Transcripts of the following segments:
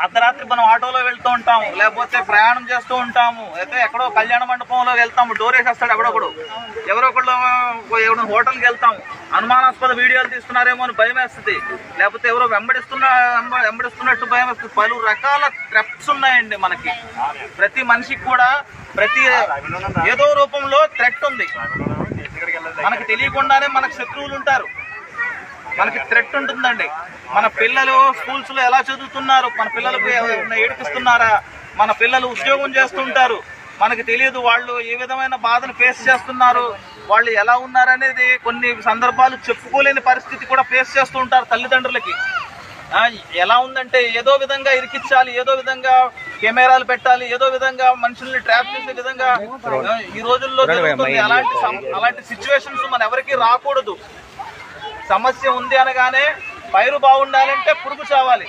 అర్ధరాత్రి మనం ఆటోలో వెళ్తూ ఉంటాము, లేకపోతే ప్రయాణం చేస్తూ ఉంటాము, అయితే ఎక్కడో కళ్యాణ మండపంలో వెళ్తాము, డోర్ వేసేస్తాడు ఎవడొకడు, ఎవరో ఒకళ్ళు హోటల్కి వెళ్తాము, అనుమానాస్పద వీడియోలు తీస్తున్నారేమో అని భయం వేస్తుంది, లేకపోతే ఎవరో వెంబడిస్తున్నట్టు భయం వేస్తుంది. పలు రకాల థ్రెట్స్ ఉన్నాయండి మనకి. ప్రతి మనిషికి కూడా ఏదో రూపంలో థ్రెట్ ఉంది. మనకి తెలియకుండానే మనకు శత్రువులు ఉంటారు, మనకి థ్రెట్ ఉంటుందండి. మన పిల్లలు స్కూల్స్ లో ఎలా చదువుతున్నారు, మన పిల్లలకు ఏడిపిస్తున్నారా, మన పిల్లలు ఉద్యోగం చేస్తుంటారు, మనకి తెలియదు వాళ్ళు ఏ విధమైన బాధను ఫేస్ చేస్తున్నారు, వాళ్ళు ఎలా ఉన్నారనేది కొన్ని సందర్భాలు చెప్పుకోలేని పరిస్థితి కూడా ఫేస్ చేస్తూ ఉంటారు తల్లిదండ్రులకి. ఎలా ఉందంటే ఏదో విధంగా ఇరికించాలి, ఏదో విధంగా కెమెరాలు పెట్టాలి, ఏదో విధంగా మనుషుల్ని ట్రాప్ చేసే విధంగా ఈ రోజుల్లో జరుగుతుంది. అలాంటి సిచ్యువేషన్స్ మన ఎవరికి రాకూడదు. సమస్య ఉంది అనగానే పైరు బాగుండాలంటే పురుగు చావాలి,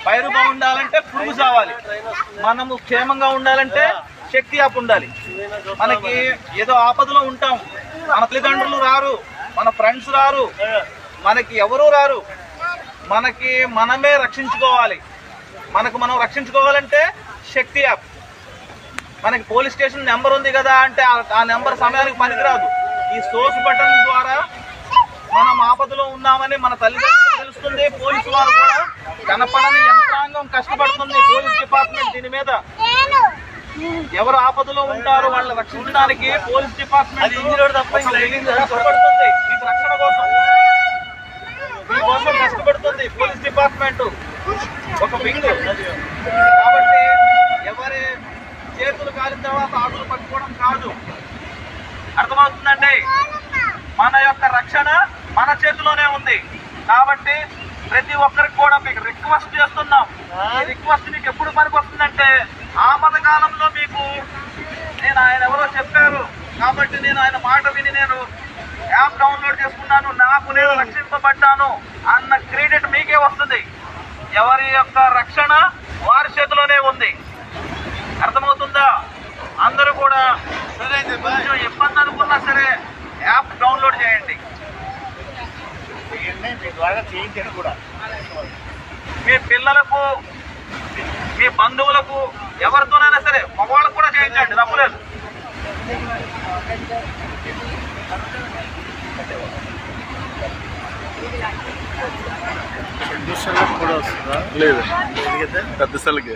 పైరు బాగుండాలంటే పురుగు చావాలి, మనము క్షేమంగా ఉండాలంటే శక్తి యాప్ ఉండాలి. మనకి ఏదో ఆపదలో ఉంటాం, మన తల్లిదండ్రులు రారు, మన ఫ్రెండ్స్ రారు, మనకి ఎవరూ రారు, మనకి మనమే రక్షించుకోవాలి. మనకు మనం రక్షించుకోవాలంటే శక్తి యాప్. మనకి పోలీస్ స్టేషన్ నెంబర్ ఉంది కదా అంటే ఆ నెంబర్ సమయానికి పనికిరాదు. ఈ సోర్స్ బటన్ ద్వారా మనం ఆపదలో ఉన్నామని మన తల్లిదండ్రులకు తెలుస్తుంది. పోలీసు వారు కూడా కనపడని యంత్రాంగం కష్టపడుతుంది. పోలీస్ డిపార్ట్మెంట్ దీని మీద ఎవరు ఆపదలో ఉంటారో వాళ్ళని రక్షించడానికి పోలీస్ డిపార్ట్మెంట్ కష్టపడుతుంది. మీకు రక్షణ కోసం మీకోసం కష్టపడుతుంది పోలీస్ డిపార్ట్మెంట్, ఒక వింగ్. కాబట్టి ఎవరి చేతులు కాలిన తర్వాత ఆకులు పట్టుకోవడం కాదు, అర్థమవుతుందండి. మన యొక్క రక్షణ మన చేతిలోనే ఉంది. కాబట్టి ప్రతి ఒక్కరికి కూడా మీకు రిక్వెస్ట్ చేస్తున్నాం. ఈ రిక్వెస్ట్ మీకు ఎప్పుడు పనికి వస్తుందంటే ఆపద కాలంలో మీకు ఆయన ఎవరో చెప్పారు కాబట్టి నేను ఆయన మాట విని నేను యాప్ డౌన్లోడ్ చేసుకున్నాను, నాకు నేను రక్షింపబడ్డాను అన్న క్రెడిట్ మీకే వస్తుంది. ఎవరి యొక్క రక్షణ వారి చేతిలోనే ఉంది. అర్థమవుతుందా? అందరూ కూడా కొంచెం ఇబ్బంది అనుకున్నా సరే యాప్ డౌన్లోడ్ చేయండి. మీ ద్వారా చేయించండి కూడా. మీ పిల్లలకు, మీ బంధువులకు, ఎవరితోనైనా సరే, మగవాళ్ళకు కూడా చేయించండి, తప్పులేదు. పెద్ద సెల్కి కూడా వస్తుందా? లేదు, పెద్ద సెల్కి.